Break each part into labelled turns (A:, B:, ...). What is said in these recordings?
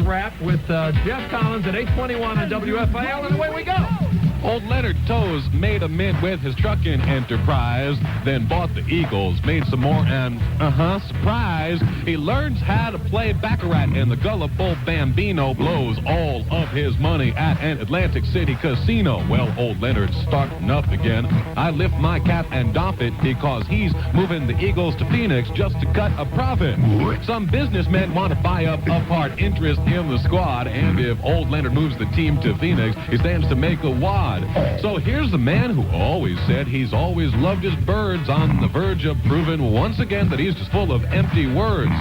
A: Wrap with Jeff Collins at 8:21 on WFIL, and away we go.
B: Old Leonard Toes made a mint with his trucking enterprise, then bought the Eagles, made some more, and, surprise, he learns how to play baccarat, and the gullible Bambino blows all of his money at an Atlantic City casino. Well, old Leonard's starting up again. I lift my cap and doff it because he's moving the Eagles to Phoenix just to cut a profit. Some businessmen want to buy up a part interest in the squad, and if old Leonard moves the team to Phoenix, he stands to make a wad. So here's the man who always said he's always loved his birds, on the verge of proving once again that he's just full of empty words.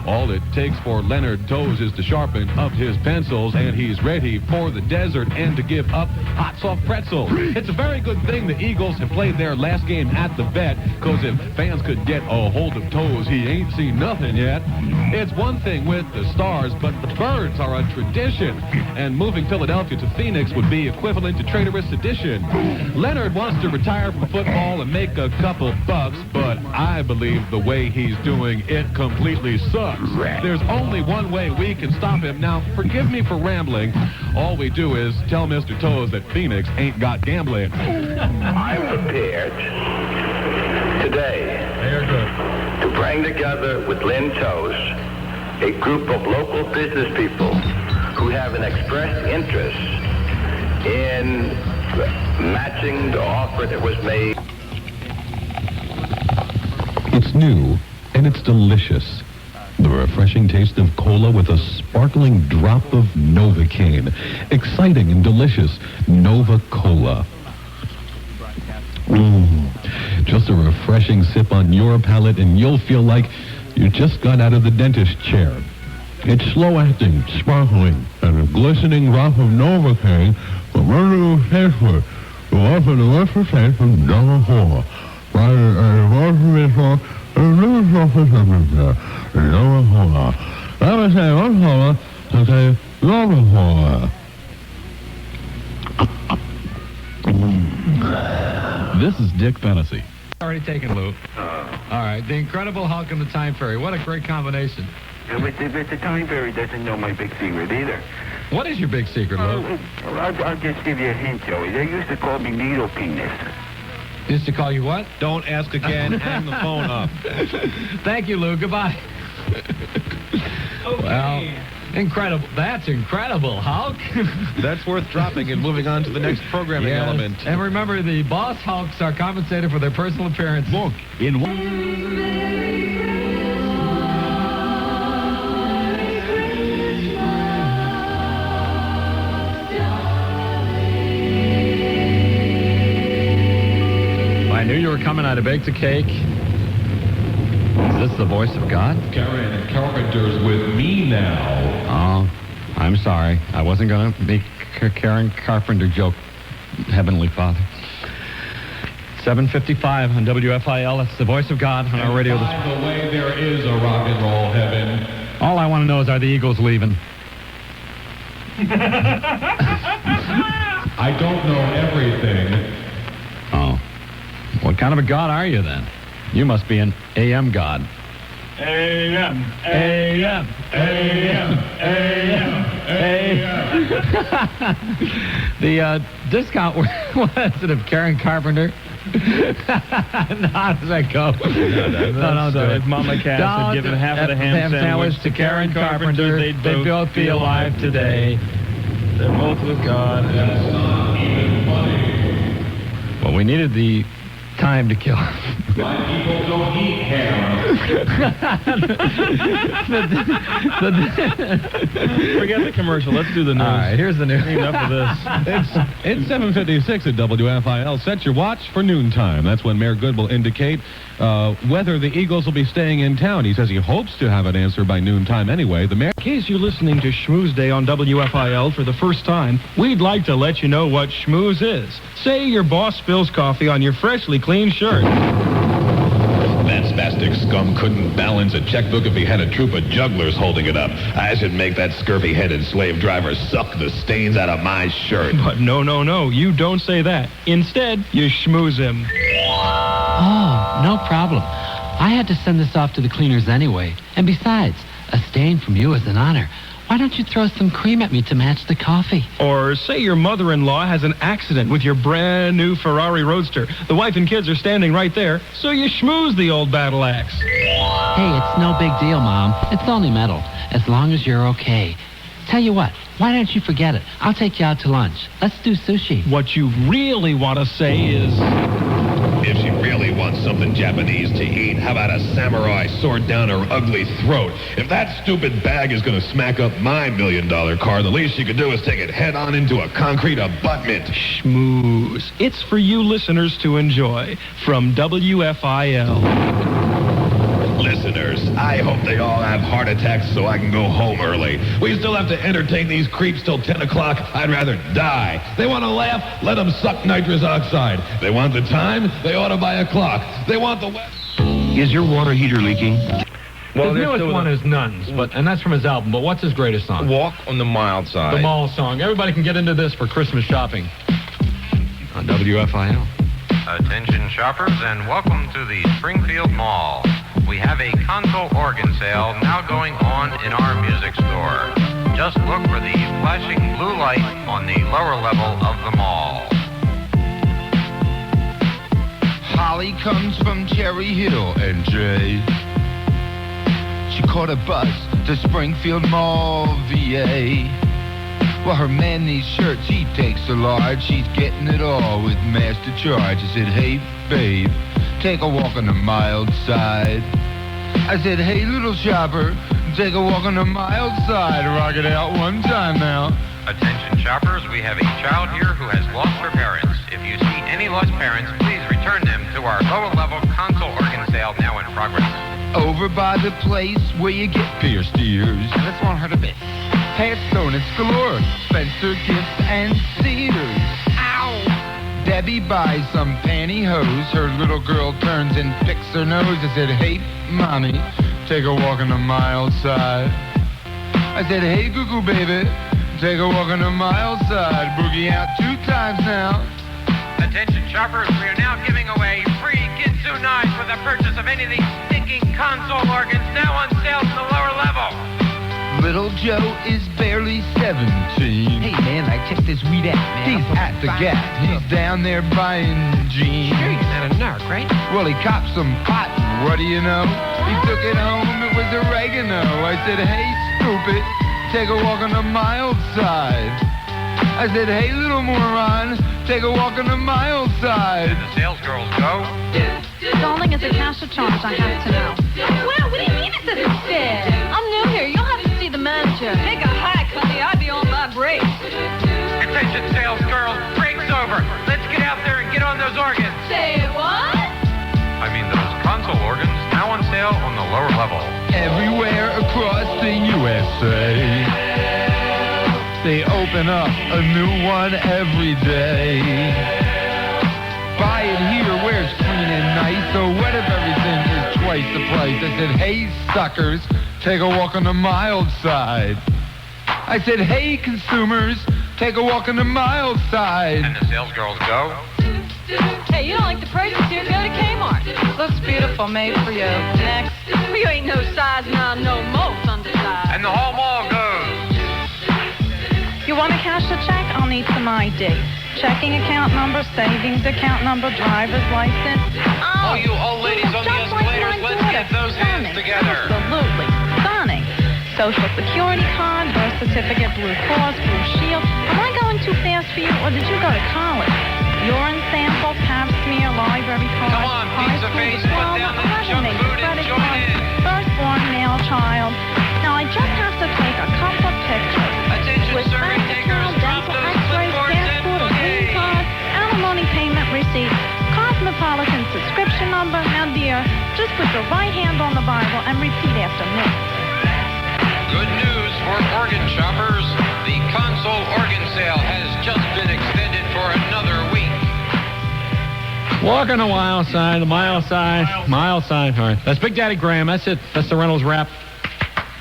B: All it takes for Leonard Toes is to sharpen up his pencils, and he's ready for the desert and to give up hot soft pretzels. It's a very good thing the Eagles have played their last game at the vet, because if fans could get a hold of Toes, he ain't seen nothing yet. It's one thing with the Stars, but the Birds are a tradition, and moving Philadelphia to Phoenix would be equivalent to traitorous sedition. Leonard wants to retire from football and make a couple bucks, but I believe the way he's doing it completely sucks. There's only one way we can stop him. Now, forgive me for rambling. All we do is tell Mr. Toes that Phoenix ain't got gambling.
C: I'm prepared today to bring together with Lynn Toes a group of local business people who have an expressed interest in matching the offer that was made.
B: It's new, and it's delicious. The refreshing taste of cola with a sparkling drop of Novocaine. Exciting and delicious Nova Cola. Just a refreshing sip on your palate, and you'll feel like you just got out of the dentist chair. It's slow-acting, sparkling, and a glistening drop of Novocaine from Reynolds taste for to offer the delicious taste from Delaware. Right at the bottom of the and new office temperature, Delaware. Let me say one cola to say Delaware. This is Dick Fennessy.
A: Already taken, Lou. All right, the Incredible Hulk and the Time Fairy. What a great combination.
C: But the Time Fairy doesn't know my big secret either.
A: What is your big secret, Lou?
C: I'll just give you a hint, Joey. They used to call me Needle Penis.
A: Used to call you what?
B: Don't ask again. Hang the phone up.
A: Thank you, Lou. Goodbye. Okay. Well, incredible. That's incredible, Hulk.
B: That's worth dropping and moving on to the next programming element.
A: And remember, the Boss Hulks are compensated for their personal appearance.
B: Look, in one...
A: I knew you were coming. I'd have baked a cake. Is this the voice of God?
B: Karen Carpenter's with me now.
A: Oh, I'm sorry. I wasn't going to make a Karen Carpenter joke, Heavenly Father. 7:55 on WFIL. That's the voice of God on our radio.
B: By the way, there is a rock and roll heaven.
A: All I want to know is, are the Eagles leaving?
B: I don't know everything.
A: Oh. What kind of a God are you, then? You must be an AM God.
C: AM, AM, AM, AM, AM.
A: The discount was it of Karen Carpenter? How does that go? No,
D: if Mama Cass had given half of the ham sandwich
A: to Karen Carpenter, they'd both be alive today.
D: They're both with God.
A: Well, we needed the time to kill.
B: Black people don't eat ham.
D: Forget the commercial. Let's do the news.
A: All right, here's the news.
D: Enough of this.
B: It's 7:56 at WFIL. Set your watch for noontime. That's when Mayor Good will indicate whether the Eagles will be staying in town. He says he hopes to have an answer by noontime anyway. The mayor...
D: In case you're listening to Schmooze Day on WFIL for the first time, we'd like to let you know what schmooze is. Say your boss spills coffee on your freshly cleaned shirt.
E: That spastic scum couldn't balance a checkbook if he had a troop of jugglers holding it up. I should make that scurvy-headed slave driver suck the stains out of my shirt.
D: But no, you don't say that. Instead, you schmooze him.
F: Oh, no problem. I had to send this off to the cleaners anyway. And besides, a stain from you is an honor. Why why don't you throw some cream at me to match the coffee?
D: Or say your mother-in-law has an accident with your brand new Ferrari Roadster. The wife and kids are standing right there, so you schmooze the old battle axe.
F: Hey, it's no big deal, Mom. It's only metal, as long as you're okay. Tell you what, why don't you forget it? I'll take you out to lunch. Let's do sushi.
D: What you really want to say is...
E: If she really wants something Japanese to eat, how about a samurai sword down her ugly throat? If that stupid bag is going to smack up my $1 million car, the least she could do is take it head on into a concrete abutment.
D: Schmooze. It's for you listeners to enjoy from WFIL.
E: Listeners, I hope they all have heart attacks so I can go home early. We still have to entertain these creeps till 10 o'clock. I'd rather die. They want to laugh? Let them suck nitrous oxide. They want the time? They ought to buy a clock. They want the...
G: Is your water heater leaking?
A: Well, his newest one is Nuns, and that's from his album. But what's his greatest song?
G: Walk on the Mild Side.
A: The Mall song. Everybody can get into this for Christmas shopping on WFIL.
H: Attention shoppers, and welcome to the Springfield Mall. We have a console organ sale now going on in our music store. Just look for the flashing blue light on the lower level of the mall.
I: Holly comes from Cherry Hill, NJ. She caught a bus to Springfield Mall, VA. Well, her man needs shirts, he takes a large. She's getting it all with master charge. I said, hey, babe, take a walk on the mild side. I said, hey, little shopper, take a walk on the mild side. Rock it out one time now.
H: Attention shoppers, we have a child here who has lost her parents. If you see any lost parents, please return them to our lower level console organ sale now in progress.
I: Over by the place where you get pierced ears.
H: Let's want her to bit.
I: Pat Donuts galore, Spencer Gifts and Cedars. Ow! Debbie buys some pantyhose. Her little girl turns and picks her nose. I said, hey, mommy, take a walk on the mild side. I said, hey, Goo-Goo baby, take a walk on the mild side. Boogie out 2 times now.
H: Attention shoppers, we are now giving away free Ginsu knives with the purchase of any of these stinking console organs now on sale in the lower level.
I: Little Joe is barely 17.
J: Hey, man, I checked this weed out, man.
I: He's at the Gap. He's down there buying jeans.
J: Sure, he's not a narc, right?
I: Well, he copped some pot. What do you know? He took it home. It was oregano. I said, hey, stupid, take a walk on the mild side. I said, hey, little moron, take a walk on the mild side.
H: And the sales girls go.
K: Darling, is it cash or charge? I have to know.
L: Well, what do you mean it's a fair? I'm new here. You'll have to see the manager. Take a hike, honey. I'd be on my break.
H: Attention sales girls, break's over. Let's get out there and get on those organs.
L: Say what?
H: I mean those console organs now on sale on the lower level.
I: Everywhere across the USA, they open up a new one every day. Buy it here where it's clean and nice. So what if everything is twice the price? I said, hey, suckers, take a walk on the mild side. I said, hey, consumers, take a walk on the mild side.
H: And the sales girls go.
L: Hey, you don't like the prices here? Go to Kmart.
K: Looks beautiful, made for you. Next.
L: Well, you ain't no size now, no more undersized.
H: And the whole mall goes.
K: You want to cash a check? I'll need some ID. Checking account number, savings account number, driver's license.
H: Oh, you old ladies on the escalators, let's get those hands together.
K: Absolutely stunning. Social Security card, birth certificate, Blue Cross, Blue Shield. Am I going too fast for you, or did you go to college? Urine sample, pap smear, library card.
H: Come on, pizza face, put down the junk food and join in.
K: Firstborn male child. Now I just have to take a couple of pictures.
H: Attention,
K: With
H: survey takers, drop those clipboards and boogie.
K: Alimony payment receipt, Cosmopolitan subscription number. Now, dear, just put your right hand on the Bible and repeat after me.
H: Good news for organ shoppers. The console organ sale has just been extended for another week.
A: Walk on the wild side, the mild side, mild side. All right, that's Big Daddy Graham. That's it. That's the Reynolds wrap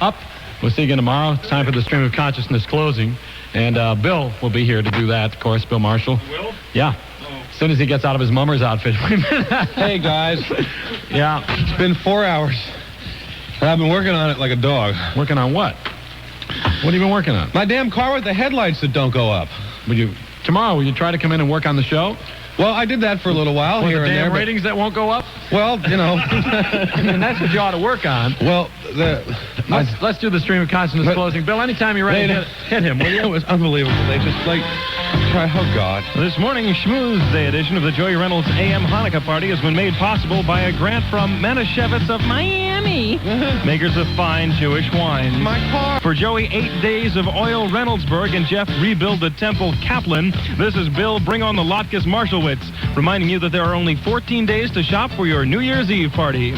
A: up. We'll see you again tomorrow. It's time for the Stream of Consciousness closing. And Bill will be here to do that, of course, Bill Marshall.
D: Will?
A: Yeah. As soon as he gets out of his mummer's outfit.
G: Hey, guys.
A: Yeah.
G: It's been 4 hours. And I've been working on it like a dog.
A: Working on what? What have you been working on?
B: My damn car with the headlights that don't go up.
A: Tomorrow, will you try to come in and work on the show?
B: Well, I did that for a little while
A: With
B: here
A: the
B: and
A: damn
B: there.
A: ratings that won't go up?
B: Well, you know.
A: And that's what you ought to work on.
B: Well,
A: let's do the stream of consciousness closing. Bill, anytime you're ready, hit him, will you?
B: It was unbelievable. They just, oh, God.
D: This morning, Schmooze Day edition of the Joey Reynolds AM Hanukkah Party has been made possible by a grant from Manischewitz of Miami, makers of fine Jewish wines.
B: My car.
D: For Joey, 8 days of oil Reynoldsburg and Jeff rebuild the temple Caplan. This is Bill, bring on the Latkes Marshallwitz, reminding you that there are only 14 days to shop for your New Year's Eve party.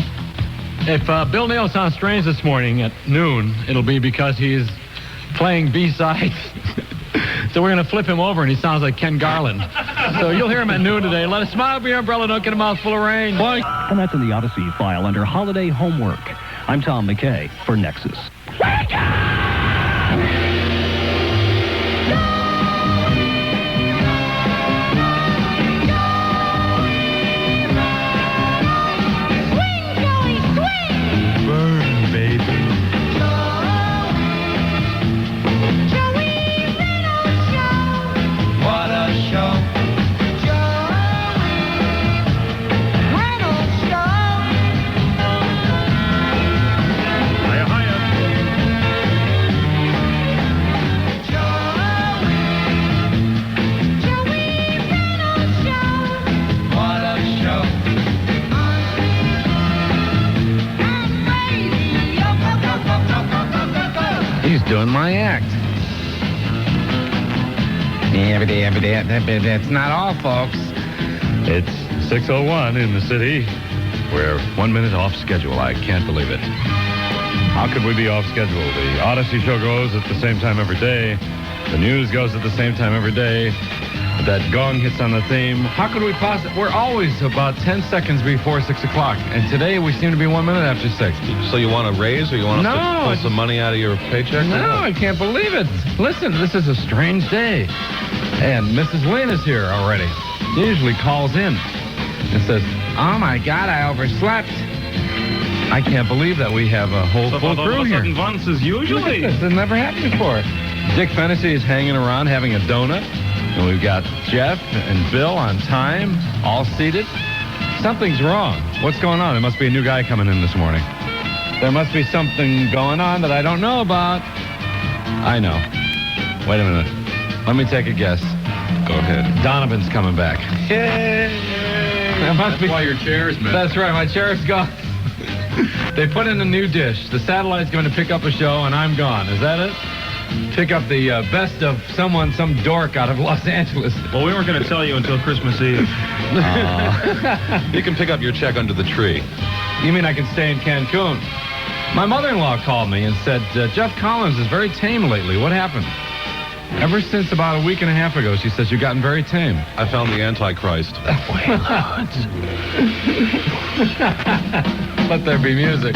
A: If Bill Neal sounds strange this morning at noon, it'll be because he's playing B-sides. So we're going to flip him over, and he sounds like Ken Garland. So you'll hear him at noon today. Let us smile for your umbrella. Don't get a mouthful of rain. Bye.
M: And that's in the Odyssey file under Holiday Homework. I'm Tom McKay for Nexus.
D: Burn, baby.
I: What a show. Reynolds Show.
D: Hiya, hiya.
I: What a show.
N: He's doing my act. Every day. That's not all, folks.
G: It's 6:01 in the city. We're 1 minute off schedule. I can't believe it. How could we be off schedule? The Odyssey show goes at the same time every day. The news goes at the same time every day. That gong hits on the theme.
A: How could we possibly... We're always about 10 seconds before 6 o'clock. And today we seem to be 1 minute after 6.
B: So you want a raise, or you want us to pull some money out of your paycheck?
A: No, I can't believe it. Listen, this is a strange day. And Mrs. Lynn is here already. She usually calls in and says, oh, my God, I overslept. I can't believe that we have a whole full crew here.
D: Once as usually.
A: This has never happened before. Dick Fennessy is hanging around having a donut. And we've got Jeff and Bill on time, all seated. Something's wrong. What's going on? There must be a new guy coming in this morning. There must be something going on that I don't know about. I know. Wait a minute. Let me take a guess.
B: Go ahead.
A: Donovan's coming back.
B: Yay!
A: That must be
G: why your chair's missing.
A: That's right. My chair's gone. They put in a new dish. The satellite's going to pick up a show, and I'm gone. Is that it? Pick up the best of some dork out of Los Angeles.
D: Well, we weren't going to tell you until Christmas Eve.
B: You can pick up your check under the tree.
A: You mean I can stay in Cancun? My mother-in-law called me and said, Jeff Collins is very tame lately. What happened? Ever since about a week and a half ago, she says, you've gotten very tame.
B: I found the Antichrist.
A: Let there be music.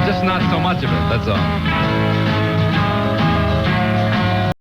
A: Just not so much of it, that's all.